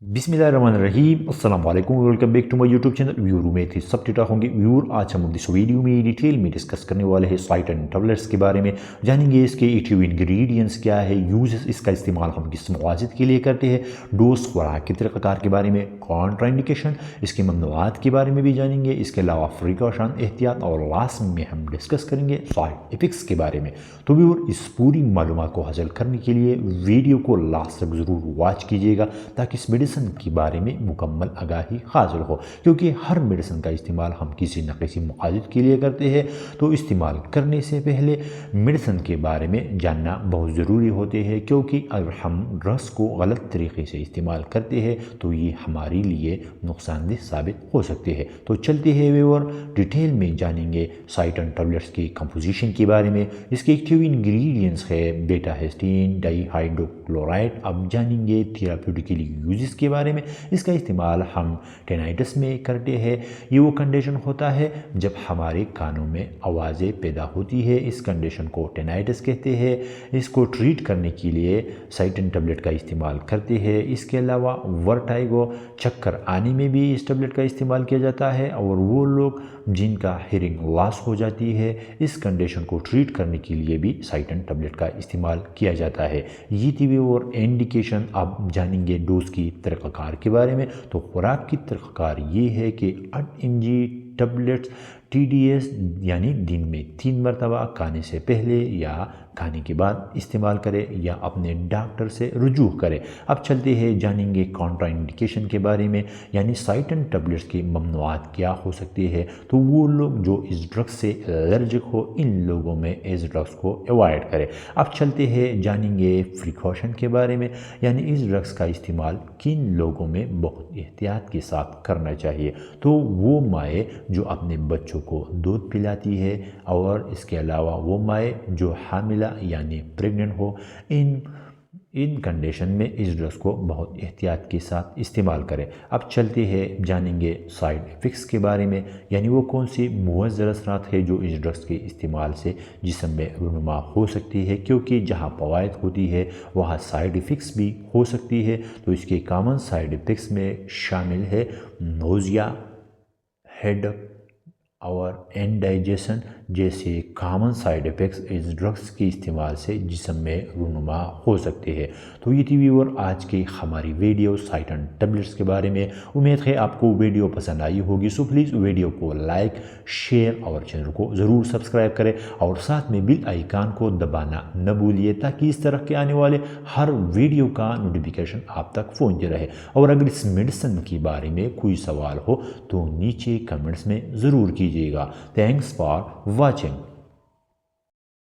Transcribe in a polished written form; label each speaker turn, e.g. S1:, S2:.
S1: बिस्मिल्लाहिर्रहमानिर्रहीम अस्सलाम वालेकुम welcome back to my YouTube channel viewer उम्मीद है सब ठीक ठाक होंगे। व्यूअर आज हम इस वीडियो में डिटेल में डिस्कस करने वाले हैं साइटन टैबलेट्स के बारे में। जानेंगे इसके एक्टिव इंग्रेडिएंट्स क्या है, यूजेस, इसका इस्तेमाल हम किस मवाजिद के लिए करते हैं, डोज खुराक के तरीक़ाकार के बारे में, कॉन्ट्राइंडिकेशन, इसके ममनुआत के बारे में भी जानेंगे। इसके अलावा प्रिकॉशन, एहतियात और लास्ट में हम डिस्कस करेंगे साइड इफ़ेक्ट्स के बारे में। तो व्यूअर इस पूरी मालूमात को हासिल करने के लिए वीडियो को लास्ट तक ज़रूर वॉच कीजिएगा ताकि इस मेडिसिन के बारे में मुकम्मल आगाही हासिल हो, क्योंकि हर मेडिसिन का इस्तेमाल हम किसी न किसी मकासद के लिए करते हैं। तो इस्तेमाल करने से पहले मेडिसिन के बारे में जानना बहुत ज़रूरी होते हैं, क्योंकि अगर हम ड्रग्स को गलत तरीके से इस्तेमाल करते हैं तो ये हमारे लिए नुकसानदेह साबित हो सकते हैं। तो चलते हैं व्यूअर, डिटेल में जानेंगे साइटन टैबलेट्स की कंपोजिशन के बारे में। इसके एक्टिव इंग्रेडिएंट्स है बेटा हेस्टीन डाइहाइड्रोक्लोराइड। अब जानेंगे थेराप्यूटिकली यूजेस के बारे में। इसका इस्तेमाल हम टेनाइटिस में करते हैं। ये वो कंडीशन होता है जब हमारे कानों में आवाज़ें पैदा होती है, इस कंडीशन को टेनाइटिस कहते हैं। इसको ट्रीट करने के लिए साइटन टैबलेट का इस्तेमाल करते हैं। इसके अलावा वर्टाइगो, चक्कर आने में भी इस टैबलेट का इस्तेमाल किया जाता है। और वो लोग जिनका हियरिंग लॉस हो जाती है, इस कंडीशन को ट्रीट करने के लिए भी साइटन टैबलेट का इस्तेमाल किया जाता है। ये थी और इंडिकेशन। अब जानेंगे डोज की तरीक़ाकार के बारे में। तो खुराक की तरीक़ाकार ये है कि 8 mg टैबलेट्स TDS यानी दिन में 3 मरतबा खाने से पहले या खाने के बाद इस्तेमाल करें या अपने डॉक्टर से रुजू करें। अब चलते हैं, जानेंगे कॉन्ट्राइंडिकेशन के बारे में, यानी साइटन टैबलेट्स की ममनुआत क्या हो सकती है। तो वो लोग जो इस ड्रग्स से एलर्जिक हो, इन लोगों में इस ड्रग्स को अवॉइड करें। अब चलते हैं, जानेंगे प्रिकॉशन के बारे में, यानी इस ड्रग्स का इस्तेमाल किन लोगों में बहुत एहतियात के साथ करना चाहिए। तो वो माएँ जो अपने बच्चों को दूध पिलाती है, और इसके अलावा वो माएँ जो हामिला यानी प्रेग्नेंट हो, इन कंडीशन में इस ड्रग्स को बहुत एहतियात के साथ इस्तेमाल करें। अब चलते हैं, जानेंगे साइड इफ़ेक्ट्स के बारे में, यानी वो कौन सी मुअज़्ज़र असरात है जो इस ड्रग्स के इस्तेमाल से जिस्म में रूनुमा हो सकती है, क्योंकि जहाँ फ़वाइद होती है वहाँ साइड इफ़ेक्ट्स भी हो सकती है। तो इसके कॉमन साइड इफ़ेक्ट्स में शामिल है नोज़िया, हेडेक और इंडाइजेशन जैसे कॉमन साइड इफ़ेक्ट्स इस ड्रग्स के इस्तेमाल से जिस्म में रूनुमा हो सकते हैं। तो ये थी व्यूअर आज की हमारी वीडियो साइटन टैबलेट्स के बारे में। उम्मीद है आपको वीडियो पसंद आई होगी। सो प्लीज़ वीडियो को लाइक, शेयर और चैनल को ज़रूर सब्सक्राइब करें, और साथ में बेल आइकन को दबाना न भूलिए, ताकि इस तरह के आने वाले हर वीडियो का नोटिफिकेशन आप तक पहुँच रहे। और अगर इस मेडिसिन के बारे में कोई सवाल हो तो नीचे कमेंट्स में ज़रूर कीजिएगा। Thanks for watching।